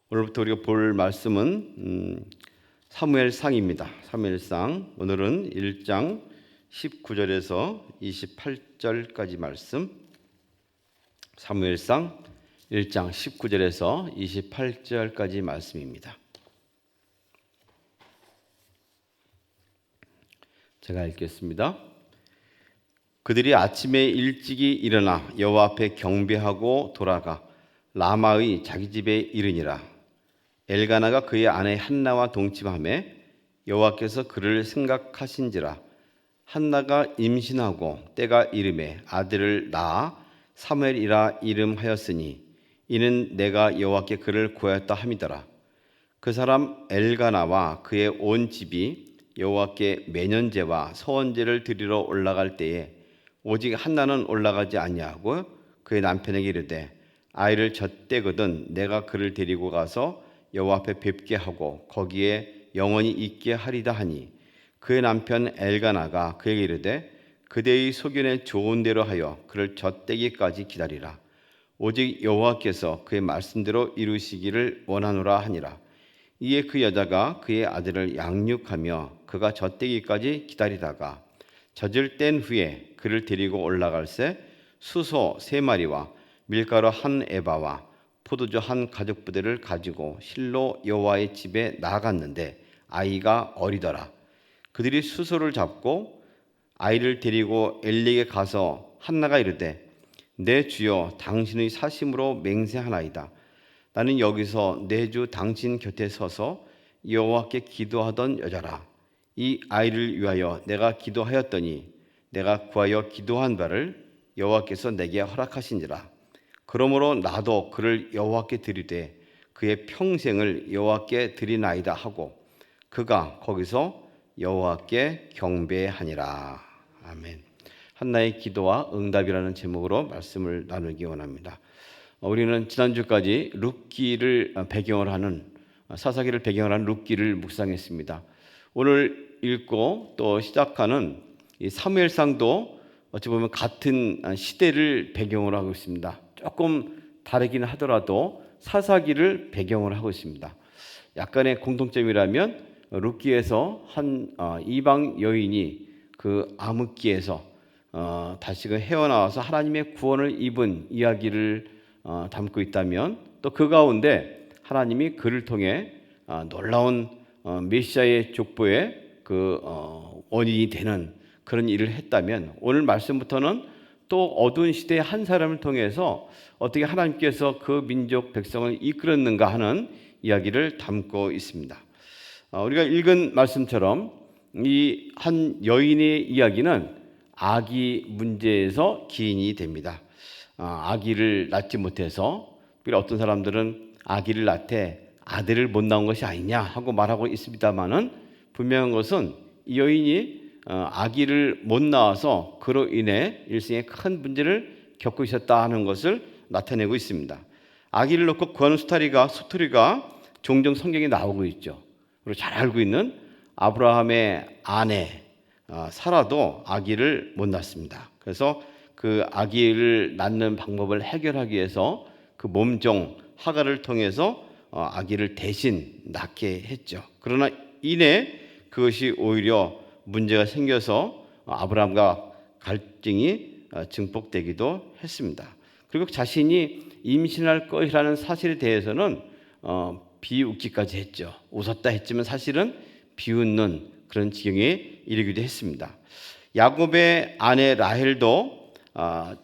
오늘부터 우리가 볼 말씀은 사무엘상입니다. 사무엘상 오늘은 1장 19절에서 28절까지 말씀. 사무엘상 1장 19절에서 28절까지 말씀입니다. 제가 읽겠습니다. 그들이 아침에 일찍이 일어나 여호와 앞에 경배하고 돌아가 라마의 자기 집에 이르니라. 엘가나가 그의 아내 한나와 동침하매 여호와께서 그를 생각하신지라. 한나가 임신하고 때가 이름에 아들을 낳아 사무엘이라 이름하였으니 이는 내가 여호와께 그를 구하였다 함이더라. 그 사람 엘가나와 그의 온 집이 여호와께 매년제와 서원제를 드리러 올라갈 때에 오직 한나는 올라가지 아니하고 그의 남편에게 이르되 아이를 젖대거든 내가 그를 데리고 가서 여호와 앞에 뵙게 하고 거기에 영원히 있게 하리다 하니 그의 남편 엘가나가 그에게 이르되 그대의 소견에 좋은 대로 하여 그를 젖대기까지 기다리라. 오직 여호와께서 그의 말씀대로 이루시기를 원하노라 하니라. 이에 그 여자가 그의 아들을 양육하며 그가 젖대기까지 기다리다가 젖을 뗀 후에 그를 데리고 올라갈새 수소 3마리와 밀가루 1에바와 포도주 1가죽부대를 가지고 실로 여호와의 집에 나아갔는데 아이가 어리더라. 그들이 수소를 잡고 아이를 데리고 엘리에게 가서 한나가 이르되 내 주여 당신의 사심으로 맹세하나이다. 나는 여기서 내 주 당신 곁에 서서 여호와께 기도하던 여자라. 이 아이를 위하여 내가 기도하였더니 내가 구하여 기도한 바를 여호와께서 내게 허락하신지라. 그러므로 나도 그를 여호와께 드리되 그의 평생을 여호와께 드리나이다 하고 그가 거기서 여호와께 경배하니라. 아멘. 한나의 기도와 응답이라는 제목으로 말씀을 나누기 원합니다. 우리는 지난주까지 룻기를 배경으로 하는 사사기를 배경으로 하는 룻기를 묵상했습니다. 오늘 읽고 또 시작하는 이 사무엘상도 어찌 보면 같은 시대를 배경으로 하고 있습니다. 조금 다르기는 하더라도 사사기를 배경으로 하고 있습니다. 약간의 공통점이라면 룻기에서 한 이방 여인이 그 암흑기에서 다시금 헤어나와서 하나님의 구원을 입은 이야기를 담고 있다면 또 그 가운데 하나님이 그를 통해 놀라운 메시아의 족보의 그 원인이 되는 그런 일을 했다면 오늘 말씀부터는 또 어두운 시대의 한 사람을 통해서 어떻게 하나님께서 그 민족 백성을 이끌었는가 하는 이야기를 담고 있습니다. 우리가 읽은 말씀처럼 이 한 여인의 이야기는 아기 문제에서 기인이 됩니다. 아기를 낳지 못해서 어떤 사람들은 아기를 낳되 아들을 못 낳은 것이 아니냐 하고 말하고 있습니다만은 분명한 것은 이 여인이 아기를 못 낳아서 그로 인해 일생에 큰 문제를 겪고 있었다 하는 것을 나타내고 있습니다. 아기를 놓고 구하는 스토리가 종종 성경에 나오고 있죠. 그리고 잘 알고 있는 아브라함의 아내 사라도 아기를 못 낳습니다. 그래서 그 아기를 낳는 방법을 해결하기 위해서 그 몸종 하갈을 통해서 아기를 대신 낳게 했죠. 그러나 이내 그것이 오히려 문제가 생겨서 아브라함과 갈등이 증폭되기도 했습니다. 그리고 자신이 임신할 것이라는 사실에 대해서는 비웃기까지 했죠. 웃었다 했지만 사실은 비웃는 그런 지경에 이르기도 했습니다. 야곱의 아내 라헬도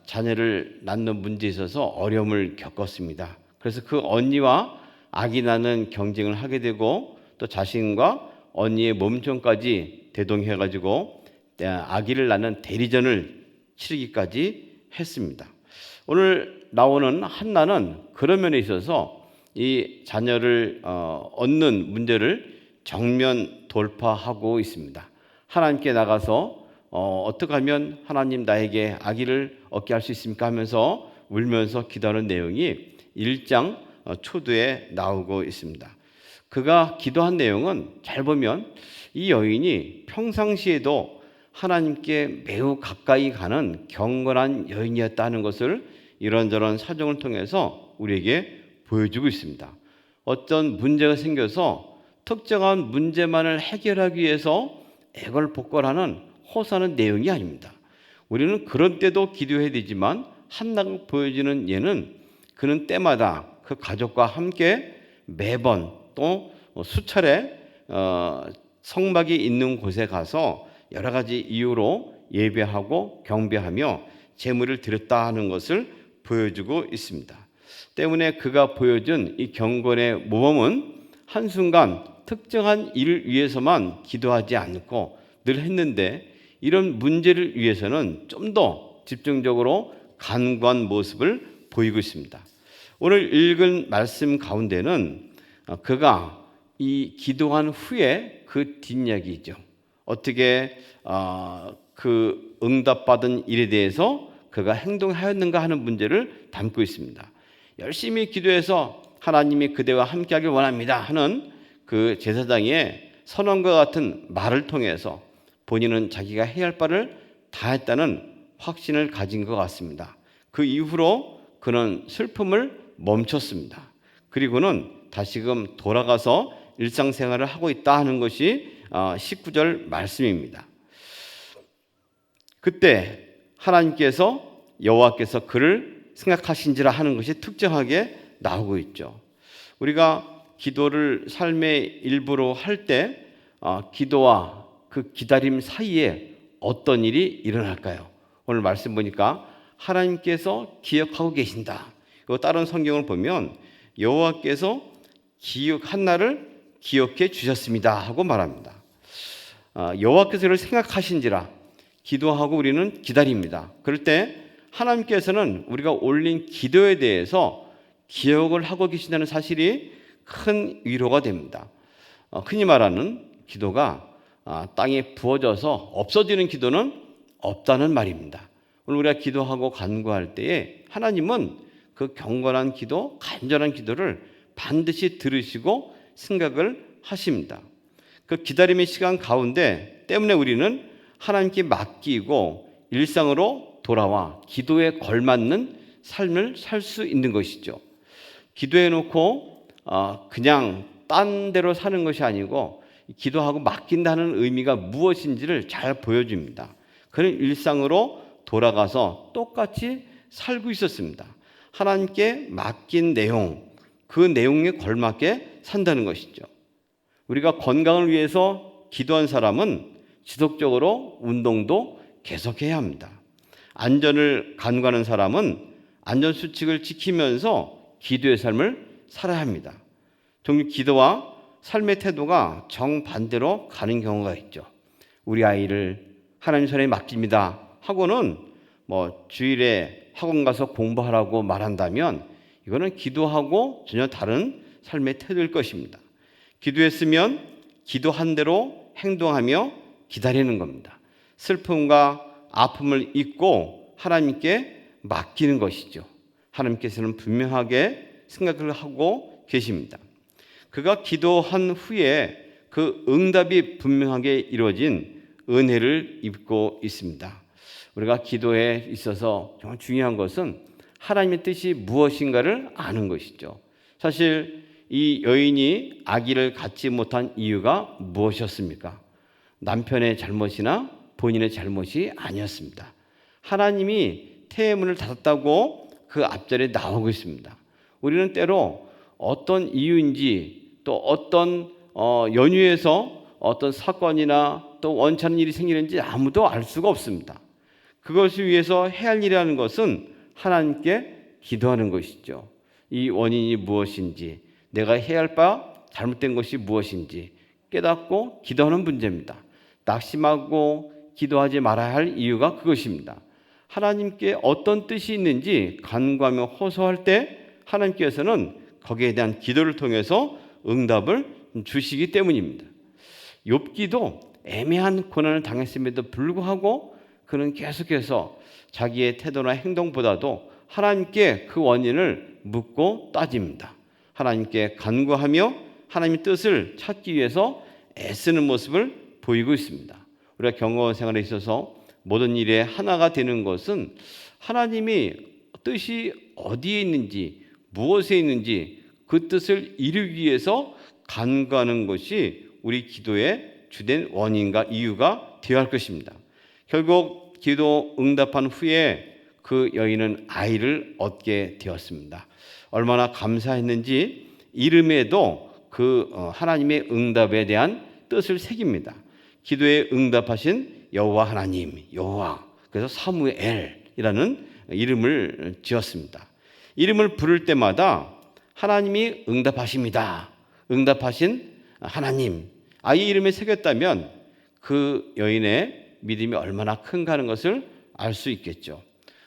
자녀를 낳는 문제에 있어서 어려움을 겪었습니다. 그래서 그 언니와 아기 낳는 경쟁을 하게 되고 또 자신과 언니의 몸종까지 대동해가지고 아기를 낳는 대리전을 치르기까지 했습니다. 오늘 나오는 한나는 그런 면에 있어서 이 자녀를 얻는 문제를 정면 돌파하고 있습니다. 하나님께 나가서 어떻게 하면 하나님 나에게 아기를 얻게 할 수 있습니까 하면서 울면서 기도하는 내용이 1장 초두에 나오고 있습니다. 그가 기도한 내용은 잘 보면 이 여인이 평상시에도 하나님께 매우 가까이 가는 경건한 여인이었다는 것을 이런저런 사정을 통해서 우리에게 보여주고 있습니다. 어떤 문제가 생겨서 특정한 문제만을 해결하기 위해서 애걸복걸하는 호소하는 내용이 아닙니다. 우리는 그런 때도 기도해야 되지만 한나가 보여지는 예는 그는 때마다 그 가족과 함께 매번 또 수차례 성막이 있는 곳에 가서 여러 가지 이유로 예배하고 경배하며 제물을 드렸다 하는 것을 보여주고 있습니다. 때문에 그가 보여준 이 경건의 모범은 한순간 특정한 일을 위해서만 기도하지 않고 늘 했는데 이런 문제를 위해서는 좀 더 집중적으로 간구한 모습을 보이고 있습니다. 오늘 읽은 말씀 가운데는 그가 이 기도한 후에 그 뒷이야기죠. 어떻게 그 응답받은 일에 대해서 그가 행동하였는가 하는 문제를 담고 있습니다. 열심히 기도해서 하나님이 그대와 함께하길 원합니다 하는 그 제사장의 선언과 같은 말을 통해서 본인은 자기가 해야 할 바를 다 했다는 확신을 가진 것 같습니다. 그 이후로 그는 슬픔을 멈췄습니다. 그리고는 다시금 돌아가서 일상생활을 하고 있다 하는 것이 19절 말씀입니다. 그때 하나님께서 여호와께서 그를 생각하신지라 하는 것이 특정하게 나오고 있죠. 우리가 기도를 삶의 일부로 할 때 기도와 그 기다림 사이에 어떤 일이 일어날까요? 오늘 말씀 보니까 하나님께서 기억하고 계신다. 다른 성경을 보면 여호와께서 한나를 기억해 주셨습니다 하고 말합니다. 여호와께서 그를 생각하신지라 기도하고 우리는 기다립니다. 그럴 때 하나님께서는 우리가 올린 기도에 대해서 기억을 하고 계신다는 사실이 큰 위로가 됩니다. 흔히 말하는 기도가 땅에 부어져서 없어지는 기도는 없다는 말입니다. 오늘 우리가 기도하고 간구할 때에 하나님은 그 경건한 기도, 간절한 기도를 반드시 들으시고 생각을 하십니다. 그 기다림의 시간 가운데 때문에 우리는 하나님께 맡기고 일상으로 돌아와 기도에 걸맞는 삶을 살 수 있는 것이죠. 기도해놓고 그냥 딴 데로 사는 것이 아니고 기도하고 맡긴다는 의미가 무엇인지를 잘 보여줍니다. 그는 일상으로 돌아가서 똑같이 살고 있었습니다. 하나님께 맡긴 내용, 그 내용에 걸맞게 산다는 것이죠. 우리가 건강을 위해서 기도한 사람은 지속적으로 운동도 계속해야 합니다. 안전을 간구하는 사람은 안전수칙을 지키면서 기도의 삶을 살아야 합니다. 종종 기도와 삶의 태도가 정반대로 가는 경우가 있죠. 우리 아이를 하나님 손에 맡깁니다 하고는 주일에 학원 가서 공부하라고 말한다면 이거는 기도하고 전혀 다른 삶의 태도일 것입니다. 기도했으면 기도한 대로 행동하며 기다리는 겁니다. 슬픔과 아픔을 잊고 하나님께 맡기는 것이죠. 하나님께서는 분명하게 생각을 하고 계십니다. 그가 기도한 후에 그 응답이 분명하게 이루어진 은혜를 입고 있습니다. 우리가 기도에 있어서 정말 중요한 것은 하나님의 뜻이 무엇인가를 아는 것이죠. 사실 이 여인이 아기를 갖지 못한 이유가 무엇이었습니까? 남편의 잘못이나 본인의 잘못이 아니었습니다. 하나님이 태의 문을 닫았다고 그 앞절에 나오고 있습니다. 우리는 때로 어떤 이유인지 또 어떤 연유에서 어떤 사건이나 또 원치 않은 일이 생기는지 아무도 알 수가 없습니다. 그것을 위해서 해야 할 일이라는 것은 하나님께 기도하는 것이죠. 이 원인이 무엇인지, 내가 해야 할 바 잘못된 것이 무엇인지 깨닫고 기도하는 문제입니다. 낙심하고 기도하지 말아야 할 이유가 그것입니다. 하나님께 어떤 뜻이 있는지 간구하며 호소할 때 하나님께서는 거기에 대한 기도를 통해서 응답을 주시기 때문입니다. 욥기도 애매한 고난을 당했음에도 불구하고 그는 계속해서 자기의 태도나 행동보다도 하나님께 그 원인을 묻고 따집니다. 하나님께 간구하며 하나님의 뜻을 찾기 위해서 애쓰는 모습을 보이고 있습니다. 우리가 경건 생활에 있어서 모든 일에 하나가 되는 것은 하나님이 뜻이 어디에 있는지 무엇에 있는지 그 뜻을 이루기 위해서 간구하는 것이 우리 기도의 주된 원인과 이유가 되어야 할 것입니다. 결국 기도 응답한 후에 그 여인은 아이를 얻게 되었습니다. 얼마나 감사했는지 이름에도 그 하나님의 응답에 대한 뜻을 새깁니다. 기도에 응답하신 여호와 하나님, 여호와, 그래서 사무엘이라는 이름을 지었습니다. 이름을 부를 때마다 하나님이 응답하십니다. 응답하신 하나님, 아이 이름에 새겼다면 그 여인의 믿음이 얼마나 큰가 하는 것을 알 수 있겠죠.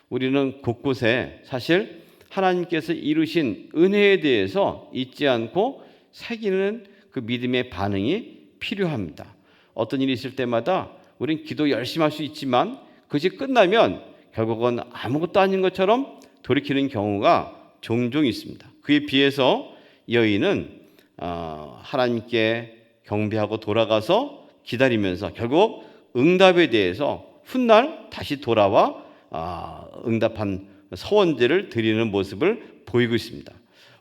우리는 곳곳에 사실 하나님께서 이루신 은혜에 대해서 잊지 않고 새기는 그 믿음의 반응이 필요합니다. 어떤 일이 있을 때마다 우리는 기도 열심히 할 수 있지만 그것이 끝나면 결국은 아무것도 아닌 것처럼 돌이키는 경우가 종종 있습니다. 그에 비해서 여인은 하나님께 경배하고 돌아가서 기다리면서 결국 응답에 대해서 훗날 다시 돌아와 응답한 서원제를 드리는 모습을 보이고 있습니다.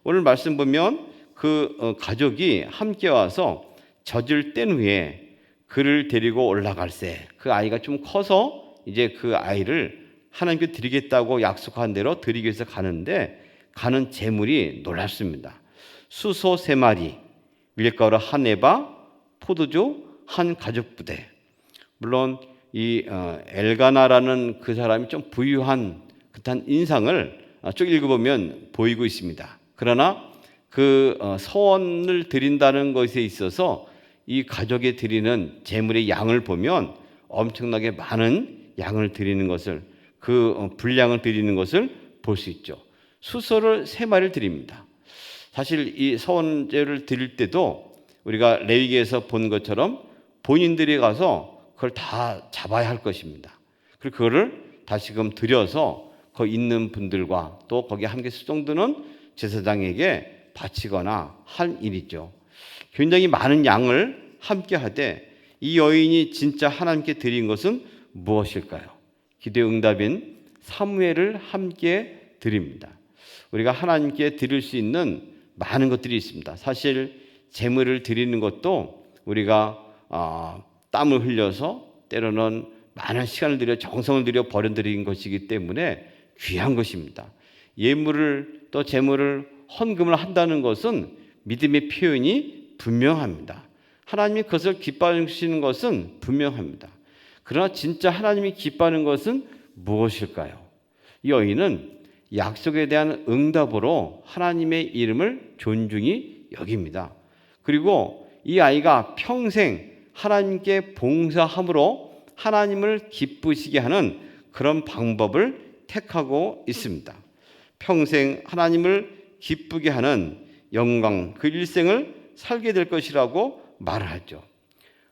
오늘 말씀 보면 그 가족이 함께 와서 젖을 뗀 후에 그를 데리고 올라갈새, 그 아이가 좀 커서 이제 그 아이를 하나님께 드리겠다고 약속한 대로 드리기 위해서 가는 재물이 놀랍습니다. 수소 3마리, 밀가루 1에바, 포도주 1가죽부대. 물론 이 엘가나라는 그 사람이 좀 부유한 듯한 인상을 쭉 읽어보면 보이고 있습니다. 그러나 그 서원을 드린다는 것에 있어서 이 가족에 드리는 재물의 양을 보면 엄청나게 많은 양을 드리는 것을, 그 분량을 드리는 것을 볼 수 있죠. 수소를 3마리를 드립니다. 사실 이 서원제를 드릴 때도 우리가 레위기에서 본 것처럼 본인들이 가서 그걸 다 잡아야 할 것입니다. 그리고 그거를 다시금 드려서 거기 있는 분들과 또 거기에 함께 수종드는 제사장에게 바치거나 할 일이죠. 굉장히 많은 양을 함께 하되 이 여인이 진짜 하나님께 드린 것은 무엇일까요? 기도의 응답인 사무엘을 함께 드립니다. 우리가 하나님께 드릴 수 있는 많은 것들이 있습니다. 사실 제물을 드리는 것도 우리가 땀을 흘려서 때로는 많은 시간을 들여 정성을 들여 버려드린 것이기 때문에 귀한 것입니다. 예물을 또 제물을 헌금을 한다는 것은 믿음의 표현이 분명합니다. 하나님이 그것을 기뻐하시는 것은 분명합니다. 그러나 진짜 하나님이 기뻐하는 것은 무엇일까요? 이 여인은 약속에 대한 응답으로 하나님의 이름을 존중히 여깁니다. 그리고 이 아이가 평생 하나님께 봉사함으로 하나님을 기쁘시게 하는 그런 방법을 택하고 있습니다. 평생 하나님을 기쁘게 하는 영광, 그 일생을 살게 될 것이라고 말을 하죠.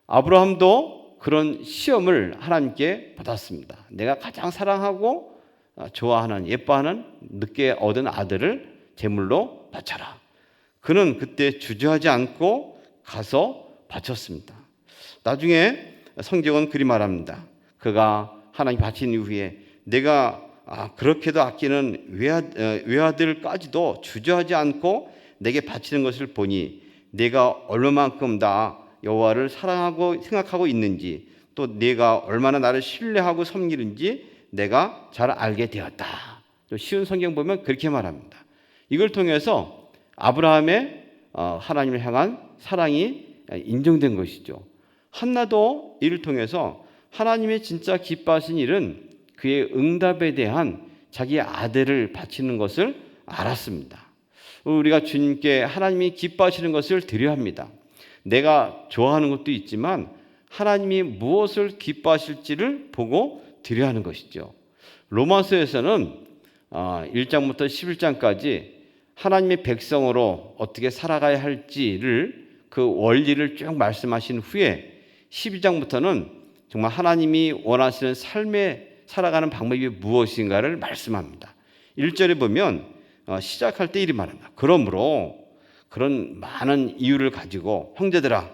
아브라함도 그런 시험을 하나님께 받았습니다. 내가 가장 사랑하고 좋아하는, 예뻐하는 늦게 얻은 아들을 제물로 바쳐라. 그는 그때 주저하지 않고 가서 바쳤습니다. 나중에 성경은 그리 말합니다. 그가 하나님 바친 이후에 내가 그렇게도 아끼는 외아들까지도 주저하지 않고 내게 바치는 것을 보니 내가 얼마만큼 다 여호와를 사랑하고 생각하고 있는지, 또 내가 얼마나 나를 신뢰하고 섬기는지 내가 잘 알게 되었다. 쉬운 성경 보면 그렇게 말합니다. 이걸 통해서 아브라함의 하나님을 향한 사랑이 인정된 것이죠. 한나도 이를 통해서 하나님의 진짜 기뻐하신 일은 그의 응답에 대한 자기의 아들을 바치는 것을 알았습니다. 우리가 주님께 하나님이 기뻐하시는 것을 드려야 합니다. 내가 좋아하는 것도 있지만 하나님이 무엇을 기뻐하실지를 보고 드려야 하는 것이죠. 로마서에서는 1장부터 11장까지 하나님의 백성으로 어떻게 살아가야 할지를, 그 원리를 쭉 말씀하신 후에 12장부터는 정말 하나님이 원하시는 삶에 살아가는 방법이 무엇인가를 말씀합니다. 1절에 보면 시작할 때 이리 말합니다. 그러므로 그런 많은 이유를 가지고 형제들아,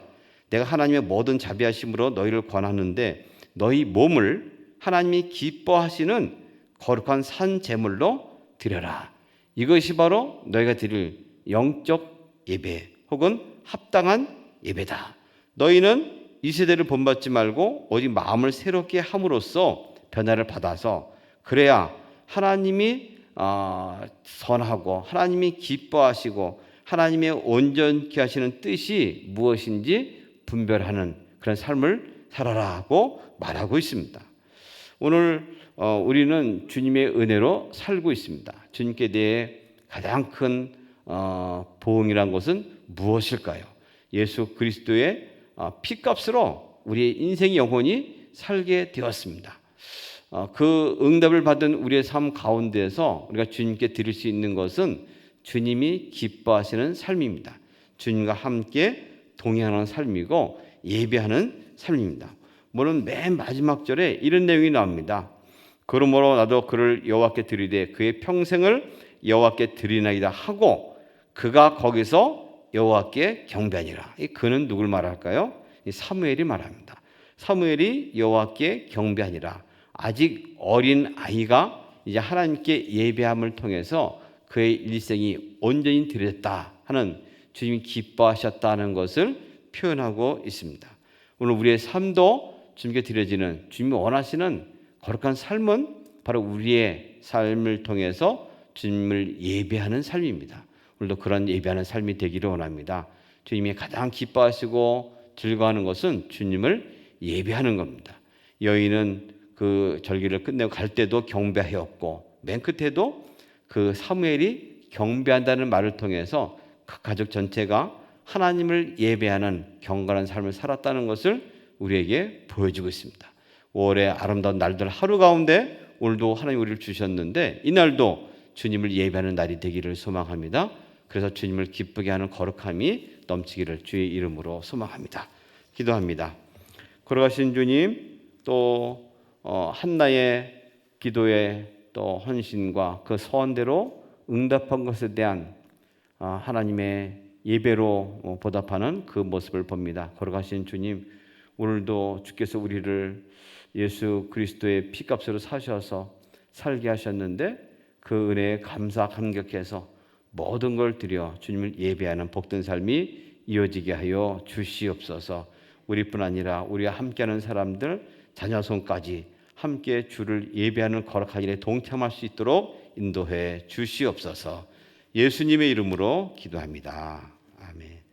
내가 하나님의 모든 자비하심으로 너희를 권하는데 너희 몸을 하나님이 기뻐하시는 거룩한 산 제물로 드려라. 이것이 바로 너희가 드릴 영적 예배 혹은 합당한 예배다. 너희는 이 세대를 본받지 말고 오직 마음을 새롭게 함으로써 변화를 받아서 그래야 하나님이 선하고 하나님이 기뻐하시고 하나님의 온전케 하시는 뜻이 무엇인지 분별하는 그런 삶을 살아라고 말하고 있습니다. 오늘 우리는 주님의 은혜로 살고 있습니다. 주님께 대해 가장 큰 보응이란 것은 무엇일까요? 예수 그리스도의 피값으로 우리의 인생의 영혼이 살게 되었습니다. 그 응답을 받은 우리의 삶 가운데서 우리가 주님께 드릴 수 있는 것은 주님이 기뻐하시는 삶입니다. 주님과 함께 동행하는 삶이고 예배하는 삶입니다. 물론 맨 마지막 절에 이런 내용이 나옵니다. 그러므로 나도 그를 여호와께 드리되 그의 평생을 여호와께 드리나이다 하고 그가 거기서 여호와께 경배하니라. 이 그는 누굴 말할까요? 이 사무엘이 말합니다. 사무엘이 여호와께 경배하니라. 아직 어린 아이가 이제 하나님께 예배함을 통해서 그의 일생이 온전히 드렸다 하는 주님이 기뻐하셨다는 것을 표현하고 있습니다. 오늘 우리의 삶도 주님께 드려지는 주님이 원하시는 거룩한 삶은 바로 우리의 삶을 통해서 주님을 예배하는 삶입니다. 오늘도 그런 예배하는 삶이 되기를 원합니다. 주님이 가장 기뻐하시고 즐거워하는 것은 주님을 예배하는 겁니다. 여인은 그 절기를 끝내고 갈 때도 경배하였고 맨 끝에도 그 사무엘이 경배한다는 말을 통해서 그 가족 전체가 하나님을 예배하는 경건한 삶을 살았다는 것을 우리에게 보여주고 있습니다. 5월의 아름다운 날들 하루 가운데 오늘도 하나님 우리를 주셨는데 이 날도 주님을 예배하는 날이 되기를 소망합니다. 그래서 주님을 기쁘게 하는 거룩함이 넘치기를 주의 이름으로 소망합니다. 기도합니다. 걸어가신 주님, 또 한나의 기도에 또 헌신과 그 소원대로 응답한 것에 대한 하나님의 예배로 보답하는 그 모습을 봅니다. 걸어가신 주님, 오늘도 주께서 우리를 예수 그리스도의 피값으로 사셔서 살게 하셨는데 그 은혜에 감사 감격해서 모든 걸 드려 주님을 예배하는 복된 삶이 이어지게 하여 주시옵소서. 우리뿐 아니라 우리와 함께하는 사람들 자녀손까지 함께 주를 예배하는 거룩한 일에 동참할 수 있도록 인도해 주시옵소서. 예수님의 이름으로 기도합니다. 아멘.